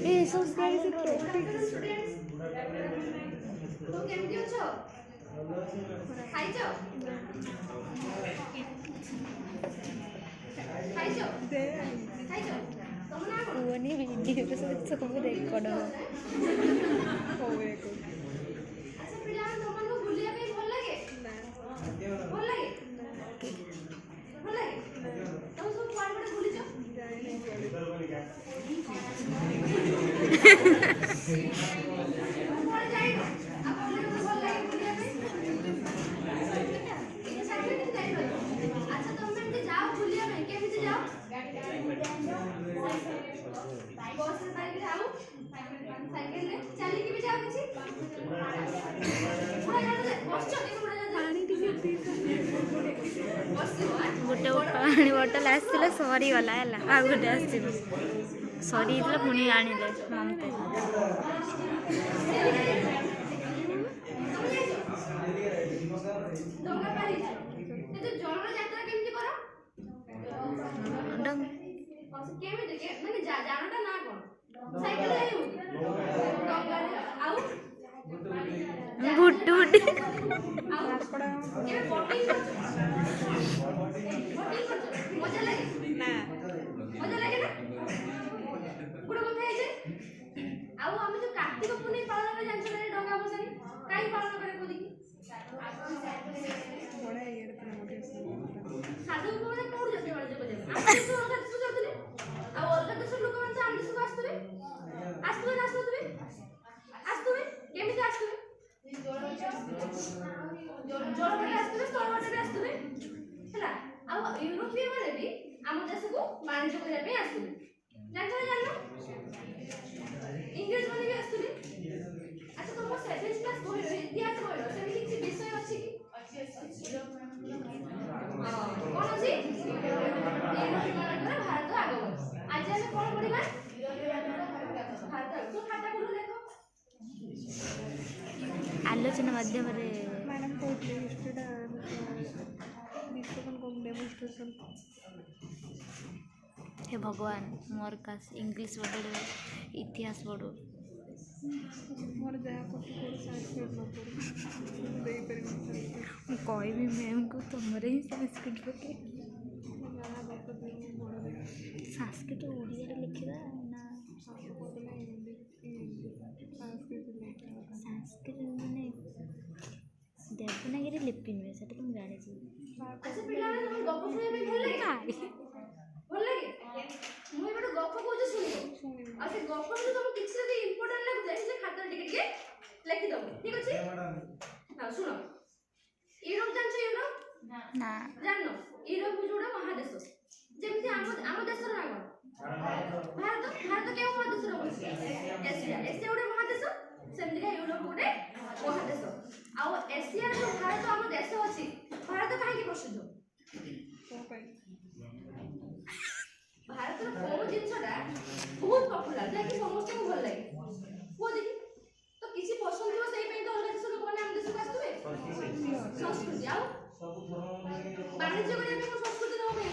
ए संस्कार शिक्षक तो केमती अछो खाइछो खाइछो खाइछो तुम ना कोन पुअनी वीडियो सब रेकॉर्ड हो अच्छा पिला तुमन को बुलिया पे भल लागे भल लागे भल लागे तुम सब पार पड़े बुली जो पड़ जाई अब बोले तो भल लागे बुलिया पे ये साइड में जाई अच्छा तुम में जाओ बुलिया में केमिति जाओ बस से साइकिल आओ साइकिल ले चली के भी जाओ किसी पूरा जाने बस चली पूरा जाने पानी टिके बस से गोटे पानी बोतल आसला सरी गला है आ गोटे आस सरी पुणी आनिले ममता डंगा पारी ये तो जलर यात्रा केमती करो डंग केमिति के माने जानटा ना कोन साइकिल ले हो डंगा आउ गुड गुड आउ ये बोटिंग मजा लगे ना मजा लगे ना गुड को है जे आउ हम जो कार्तिक पूर्णिमा पालन करे जानछ ना डंगा बसानी काई पालन करे को देखी बड़ा ये मोटे साधु को माने कोड जते वाले को जे हम तो अलग देश जातले आ अलग देश लोक माने हम देश को आस्तले आस्तले केमिति आस्तले जोर बटे आस्तले स्तर बटे आस्तले हला आ यूरोपीय माने भी हम देश को वाणिज्य करे पे आस्तले जाननो इंग्लिश माने भी आस्तले अच्छा तुम 7th क्लास बोल रहे इतिहास बोल रहे सेमि किछि विषय अछि कि कौन अछि भारत आगो आज हम कोन पढिबा भारत तो खाता बोल देखो आलोचना माध्यम रे मैडम कोटले हिस्ट्रीटा डिस्कशन कम डेमोन्स्ट्रेशन हे भगवान मोर कास इंग्लिश पढ़ो इतिहास पढ़ो मोर जहाँ को संस्कृत न पढ़ो देई परिमित कोई भी मैम को तुमरे ही संस्कृत पके जहाँ बात दे मोर संस्कृत ओडिया रे लिखिबा ना बोलना हिंदी संस्कृत लेखा संस्कृत माने देवनागरी लिपि नुहे सेटा तुम जानि छी अच्छा पिला तुम गप सुने में भल लागे मुई बड गप को जे सुनी आ से गप में तुम किछ से इंपोर्टेंट लागु जाय से खाता टिके टिके लिखि दो ठीक अछि हां सुनो यूरोप जानछ यूरोप ना जाननो यूरोप जोडा महादेश जेमति आम देशर नाम भारत केउ महादेश रो एशिया एशिया उडे महादेश सेमति का यूरोप उडे महादेश आ एशिया रो भारत आम देश अछि भारत काहे की प्रसिद्ध तो पाई भारत रो कोन जिंसटा बहुत पॉपुलर जे कि समस्त को भल लागे को देखि तो किछि पसंद हो सेही पे तो अलग देश लोक माने हम देश को आस्तुबे संस्कृति आ वाणिज्य करे में संस्कृति न होबे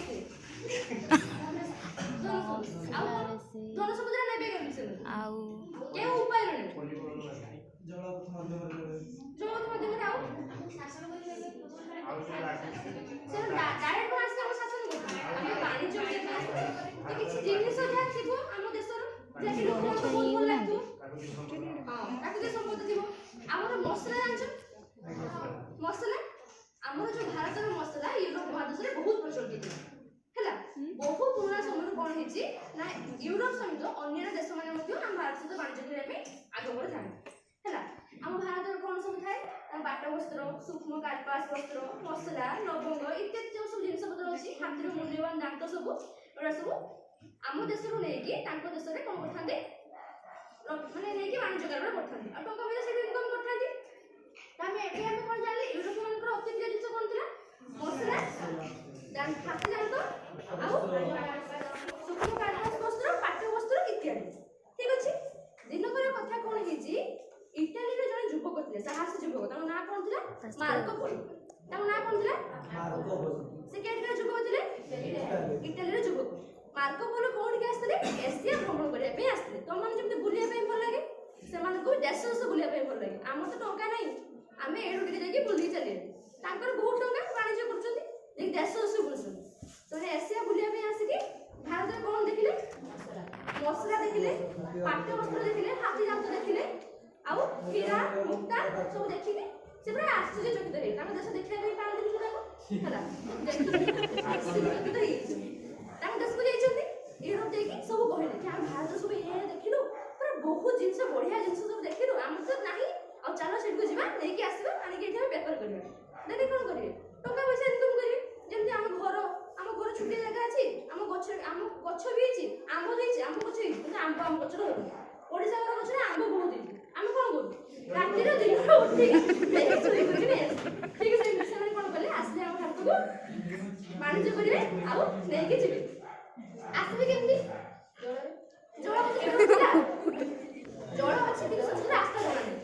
धन समुद्र नेबे के विषय आउ के उपाय रे जलपथ माध्यम आओ शासन करे सर डायरेक्ट मास के शासन करते हम वाणिज्य करे कि किछि जिनिस जा थिबो हम देशर जे कि लोक को बहुत भल लागतो हां ताकि के संपत्ति थिबो हमर मसला जानछ मसला हमर जो भारत रो मसला यूरोप महादेश रे बहुत प्रचलित हैला बहुत पुराना समय कोन हेची ना यूरोप सहित अन्य देश माने मध्ये हम भारत सहित वाणिज्य करे पे आगे बढ़ थाए हैला हम भारत रो कोन सब थाए बाटा वस्त्र सूक्ष्म कार्पास वस्त्र मसला लवंग इत्यादि जो सब जिनिस पत्र अछि खाद्य मूल्यवान दांत सब एरा सब हम देश रो नै कि तांको देश रे कोन करथांदे माने नै कि वाणिज्य करे करथांदे आ टका पैसा से इनकम करथांदे हम एठी हम कोन जानले यूरोप मानकर अति प्रिय जिनिस कोन थिला मसला जान खाद्य दांत आ सूक्ष्म कार्पास वस्त्र पाठ्य वस्त्र इत्यादि ठीक अछि दिनकर कथा कोन हेची इटाली रे जने युवक थिले साहसी युवक तार नाम कोन थिला मार्को पोलो तार नाम कोन थिला मार्को पोलो से केट रे युवक थिले इटाली रे युवक मार्को पोलो कोन के आस्तले ଆମେ ଏଇଠୁ ଟିକେ ଯାଇକି ବୁଲିକି ଚାଲିଲେ। ତାଙ୍କର ବହୁତ ଟଙ୍କା ବାଣିଜ୍ୟ କରୁଛନ୍ତି, ଯାଇକି ଦେଶ ଦେଶ ବୁଲୁଛନ୍ତି। ତେଣୁ ଏସିଆ ବୁଲିବା ପାଇଁ ଆସିକି ଭାରତରେ କ'ଣ ଦେଖିଲେ? ମସଲା ଦେଖିଲେ, ପାଠ୍ୟ ବସ୍ତ୍ର ଦେଖିଲେ, ହାତୀ ଦାନ୍ତ ଦେଖିଲେ, ଆଉ ହୀରା ମୁକ୍ତା ସବୁ ଦେଖିକି ସେ ପୁରା ଆଶ୍ଚର୍ଯ୍ୟଚକିତ ହେଇଗଲେ। ତାଙ୍କ ଦେଶ ଦେଖିବା ପାଇଁ ପାଆନ୍ତିନି ଯୋଉଟାକୁ ହେଲା, ଆଶ୍ଚର୍ଯ୍ୟଚକିତ ହେଇଯାଇଛି। ତାଙ୍କ ଦେଶକୁ ଯାଇଛନ୍ତି, ୟୁରୋପ ଯାଇକି ସବୁ କହିଲେ କି ଆମେ ଭାରତରେ ସବୁ ଏଇଆ ଦେଖିଲୁ, ପୁରା ବହୁତ ଜିନିଷ ବଢିଆ ଜିନିଷ ସବୁ ଦେଖିଲୁ, ଆମର ତ ନାହିଁ, ଆଉ ଚାଲ ସେଠିକୁ ଯିବା, ନେଇକି ଆସିବା, ଆଣିକି ଏଠି ଆମେ ବେପାର କରିବା। ଦେନେ କ'ଣ କରିବେ? ଟଙ୍କା ପଇସା ଇନକମ୍ କରିବେ। ଯେମିତି ଆମ ଘର ଛୋଟିଆ ଜାଗା ଅଛି, ଆମ ଗଛ ବି ହେଇଛି, ଆମ୍ବ ହେଇଛି, ଆମ୍ବ ଗଛ ହେଇଛି, କିନ୍ତୁ ଆମ୍ବ ଆମ ଗଛରେ ହଉନି। ଓଡ଼ିଶା ଘର ଗଛରେ ଆମ୍ବ ବହୁତ ହେଇଛି, ଆମେ କ'ଣ କରୁ? ରାତିର ଦିନରେ ଉଠିକି ଚୋରି କରିକି ନେଇ ଆସୁ। ଠିକ ସେମିତି ସେମାନେ କ'ଣ କଲେ? ଆସିଲେ ଆମ ଭାରତକୁ ବାଣିଜ୍ୟ କରିବେ ଆଉ ନେଇକି ଯିବେ। ଆସିବେ କେମିତି? ଜଳ ଅଛି କିନ୍ତୁ ସେଥିରେ ରାସ୍ତା ଜଣା ନାହିଁ।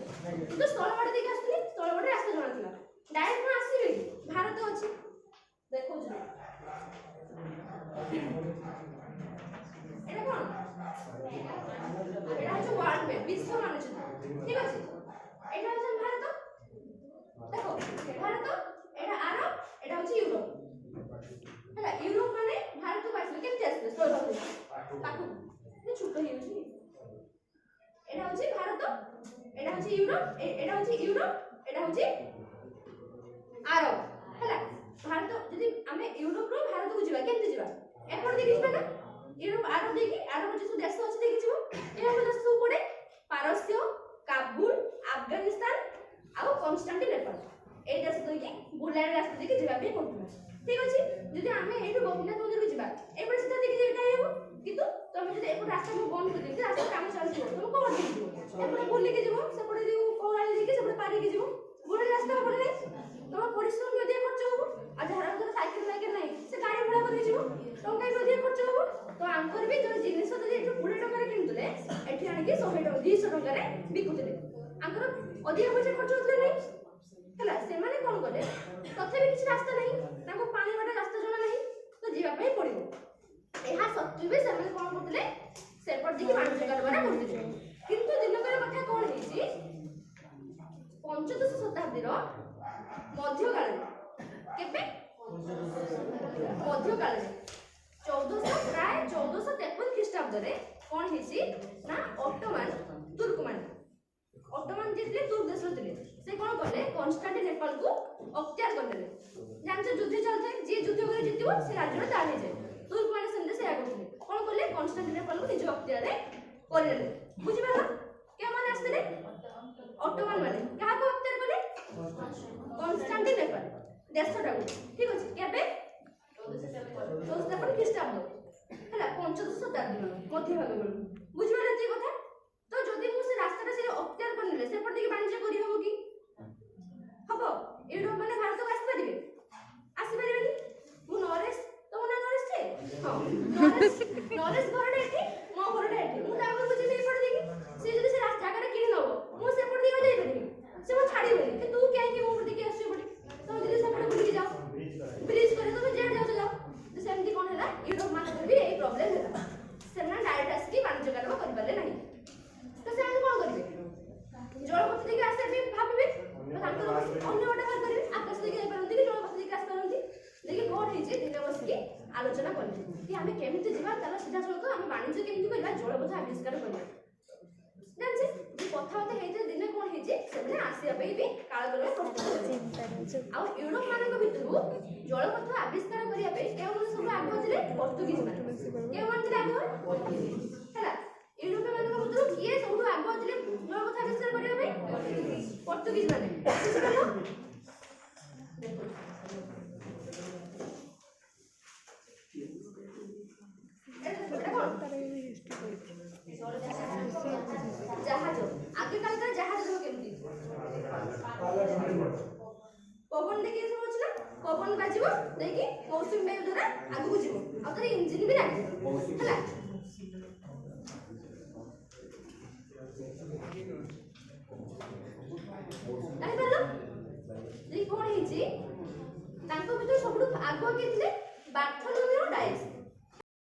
କିନ୍ତୁ ସ୍ଥଳପଥ ଦେଇକି ଆସୁଥିଲେ, ସ୍ଥଳପଥରେ ରାସ୍ତା ଜଣା ଥିଲା। ଡାଇରେକ୍ଟ କ'ଣ ଆସିବେ? ଭାରତ ଅଛି, ଦେଖଉଛି এটা কোন এটা হচ্ছে ওয়ার্ল্ড ম্যাপ, বিশ্ব মানচিত্র। ঠিক আছে, এটা হচ্ছে ভারত, দেখো ভারত, এটা আরব, এটা হচ্ছে ইউরোপ। ହେଲା ইউরোপ মানে ଭାରତକୁ ଆସିଲେ କେମିତି ଆସିଲେ? ସ୍ଥଳପଥରେ ପାଖକୁ ଛୋଟ ହେଇଯାଉଛି। এটা হচ্ছে ভারত, এটা হচ্ছে ইউরোপ, এটা হচ্ছে ইউরোপ, এটা হচ্ছে আরব। ହେଲା ଭାରତ, ଯଦି ଆମେ ୟୁରୋପରୁ ଭାରତକୁ ଯିବା କେମିତି ଯିବା? ଏପଟ ଦେଇକି ଯିବା ନା, ୟୁରୋପ ଆରବ ଦେଇକି, ଆରବ ଯେଉଁ ଦେଶ ଅଛି ଦେଇକି ଯିବ। ଏହାର ଦେଶ ସବୁ ପଡ଼େ ପାରସ୍ୟ, କାବୁଲ, ଆଫଗାନିସ୍ତାନ ଆଉ କନଷ୍ଟାଣ୍ଟିନୋପଲ। এই দেশ ଦେଇକି ବୁଲାଣି ରାସ୍ତା ଦେଇକି ଯିବା ପାଇଁ ପଡୁଥିଲା। ঠিক ଅଛି, ଯଦି ଆମେ ଏଇଠୁ ଗୋପୀନାଥ ମନ୍ଦିରକୁ ଯିବା, ଏପଟେ ସିଧା ଦେଇକି ଯାଇହେବ, କିନ୍ତୁ ତମେ ଯଦି ଏପଟେ ରାସ୍ତାକୁ ବନ୍ଦ କରିଦେଇକି ରାସ୍ତା କାମ ଚାଲିଥିବ, ତମେ କ'ଣ ଦେଇକି ଯିବ? ଏପଟେ ବୁଲିକି ଯିବ, ସେପଟେ ଯୋଉ କୌଳାଳି ଦେଇକି ସେପଟେ ପାରିକି ଯିବ, ବୁଲାଣି ରାସ୍ତା ହବ ନାହିଁ। ତମ ପରିଶ୍ରମ ବି ଅଧିକ ଖର୍ଚ୍ଚ ହବ, ଆଉ ଯାହାର ସାଇକେଲ ନାହିଁ ସେ ଗାଡ଼ି ଭଡ଼ା କରିକି ଯିବ, ଟଙ୍କା ବି ଅଧିକ ଖର୍ଚ୍ଚ ହବ। ତ ଆଙ୍କର ବି ଯୋଉ ଜିନିଷ ଯଦି ଏଠୁ 20 ଟଙ୍କାରେ କିଣୁଥିଲେ, ଏଠି ଆଣିକି 100 ଟଙ୍କା 200 ଟଙ୍କାରେ ବିକୁଥିଲେ। ଆଙ୍କର ଅଧିକ ପଇସା ଖର୍ଚ୍ଚ ହଉଥିଲା ନାହିଁ। ହେଲା ସେମାନେ କ'ଣ କଲେ? ତଥାପି କିଛି ରାସ୍ତା ନାହିଁ, ତାଙ୍କୁ ପାଣି ବାଟ ରାସ୍ତା ଜଣା ନାହିଁ, ତ ଯିବା ପାଇଁ ପଡ଼ିବ। ଏହା ସତ୍ତ୍ୱେ ବି ସେମାନେ କ'ଣ କରୁଥିଲେ? ସେପଟ ଦେଇକି ବାଣିଜ୍ୟ କାରବାର କରୁଥିଲେ। କିନ୍ତୁ ଦିନକର କଥା କ'ଣ ହେଇଛି? ପଞ୍ଚଦଶ ଶତାବ୍ଦୀର ମଧ୍ୟକାଳରେ, କେବେ? ମଧ୍ୟକାଳରେ ପ୍ରାୟ 1453 ଖ୍ରୀଷ୍ଟାବ୍ଦରେ କ'ଣ ହେଇଛି ନା, ଅଟୋମାନ ଯିଏ ଥିଲେ ତୁର୍କ ଦେଶର ଥିଲେ, ସେ କ'ଣ କଲେ? କନଷ୍ଟାଣ୍ଟିନୋପଲକୁ ଅକ୍ତିଆର କରିନେଲେ। ଜାଣିଛ ଯୁଦ୍ଧ ଚାଲିଥାଏ, ଯିଏ ଯୁଦ୍ଧ କରି ଜିତିବ ସେ ରାଜ୍ୟର ଦାନ ହେଇଯାଏ। ତୁର୍କ ମାନେ ସେମିତି ସେୟା କରୁଥିଲେ। କ'ଣ କଲେ? କନଷ୍ଟାଣ୍ଟିନୋପଲକୁ ନିଜ ଅକ୍ତିଆରରେ କରିନେଲେ। ବୁଝିପାରିଲ? କେଉଁମାନେ ଆସିଥିଲେ? ଅଟୋମାନ ମାନେ। କାହାକୁ ଅକ୍ତିଆର କଲେ? କନଷ୍ଟାଣ୍ଟିନୋପଲ ଦେଶଟାକୁ। ଠିକ ଅଛି, କେବେ? 1453 ଖ୍ରୀଷ୍ଟାବ୍ଦ, ହେଲା 15ଶ ଶତାବ୍ଦୀ ମଧ୍ୟଭାଗ ବେଳକୁ। ବୁଝିପାରିଲ ଏତିକି କଥା? ତ ଯଦି ମୁଁ ସେ ରାସ୍ତାଟା ସେ ଅକ୍ତିଆର କରିନେଲେ, ସେପଟେ ଦେଇକି ବାଣିଜ୍ୟ କରିହେବ କି? ହବ? ୟୁରୋପ ମାନେ ଭାରତକୁ ଆସିପାରିବେ? ଆସିପାରିବେନି। ମୁଁ ନରେଶ, ତମ ନାଁ ନରେଶ ଯେ? ହଁ, ନରେଶ ଘରଟା ଏଠି, ମୋ ଘରଟା ଏଠି, ମୁଁ ତା ଘରକୁ ଯିବି ଏପଟେ ଦେଇକି। ସେ ଯଦି ସେ ଜାଗାଟା କିଣି ନେବ, ମୁଁ ସେପଟେ ଦେଇକି ଯାଇପାରିବି? ସେ ମୁଁ ଛାଡ଼ିବନି କି ତୁ କାହିଁକି ମୋ ପଟେ ଦେଇକି ଆସିଛୁ ଏପଟେ, ତମେ ଯଦି ସେପଟେ ବୁଲିକି ଯାଅ, ବ୍ରିଜ୍ କରି ତମେ ଯେଆଡ଼େ ଯାଉଛ ଯାଅ। ସେମିତି କ'ଣ ହେଲା? ୟୁରୋପ ମାନଙ୍କର ବି ଏଇ ପ୍ରୋବ୍ଲେମ ହେଲା, ସେମାନେ ଡାଇରେକ୍ଟ ଆସିକି ବାଣିଜ୍ୟ କାରବାର କରିପାରିଲେ ନାହିଁ। ତ ସେମାନେ କ'ଣ କରିବେ? ଜଳପଥ ଦେଇକି ଆସିବା ପାଇଁ ଭାବିବେ, ତାଙ୍କର ଅନ୍ୟ ଗୋଟେ ବାହାର କରିବେ। ଆକାଶ ଦେଇକି ଯାଇପାରନ୍ତି କି ଜଳପଥ ଦେଇକି ଆସିପାରନ୍ତି। ଦେଇକି କ'ଣ ହେଇଛି? ଦିନେ ବସିକି ଆଲୋଚନା କଲେ କି ଆମେ କେମିତି ଯିବା, ତାର ସିଧାସଳଖ ଆମେ ବାଣିଜ୍ୟ କେମିତି କରିବା, ଜଳପଥ ଆବିଷ୍କାର କରିବା। ଜାଣିଛି କଥାବାର୍ତ୍ତା ହେଇଥିଲେ, ଦିନେ କ'ଣ ହେଇଛି? ସେମାନେ ଆସିବା ପାଇଁ ବି କାଳକ୍ରମେ ପ୍ରସ୍ତୁତ ହେଲେ। ଆଉ ୟୁରୋପ ମାନଙ୍କ ଭିତରୁ ଜଳପଥ ଆବିଷ୍କାର କରିବା ପାଇଁ କେଉଁମାନେ ସବୁ ଆଗ୍ରହ ଥିଲେ? ପର୍ତ୍ତୁଗୀଜ ମାନେ। କେଉଁମାନେ ଥିଲେ ଆଗ୍ରହ? ହେଲା ୟୁରୋପ ମାନଙ୍କ ଭିତରୁ କିଏ ସବୁଠୁ ଆଗ୍ରହ ଥିଲେ ଜଳପଥ ଆବିଷ୍କାର କରିବା ପାଇଁ? ପର୍ତ୍ତୁଗୀଜ ମାନେ। ଜାହାଜ, ଆଗକାଳରେ ଜାହାଜ ସବୁ କେମିତି? ପବନ ଦେଇକି ସବୁ ଅଛି ନା, ପବନ ବାଜିବ ଦେଇକି ମୌସୁମୀ ବାୟୁ ଦ୍ୱାରା ଆଗକୁ ଯିବ, ଆଉ ତାର ଇଞ୍ଜିନ ବି ଲାଗିବ। ହେଲା ଜାଣିପାରିଲ? କ'ଣ ହେଇଛି? ତାଙ୍କ ଭିତରୁ ସବୁଠୁ ଆଗୁଆ କିଏ ଥିଲେ? ବାର୍ଥୋଲୋମିଓ ଡାଇସ୍।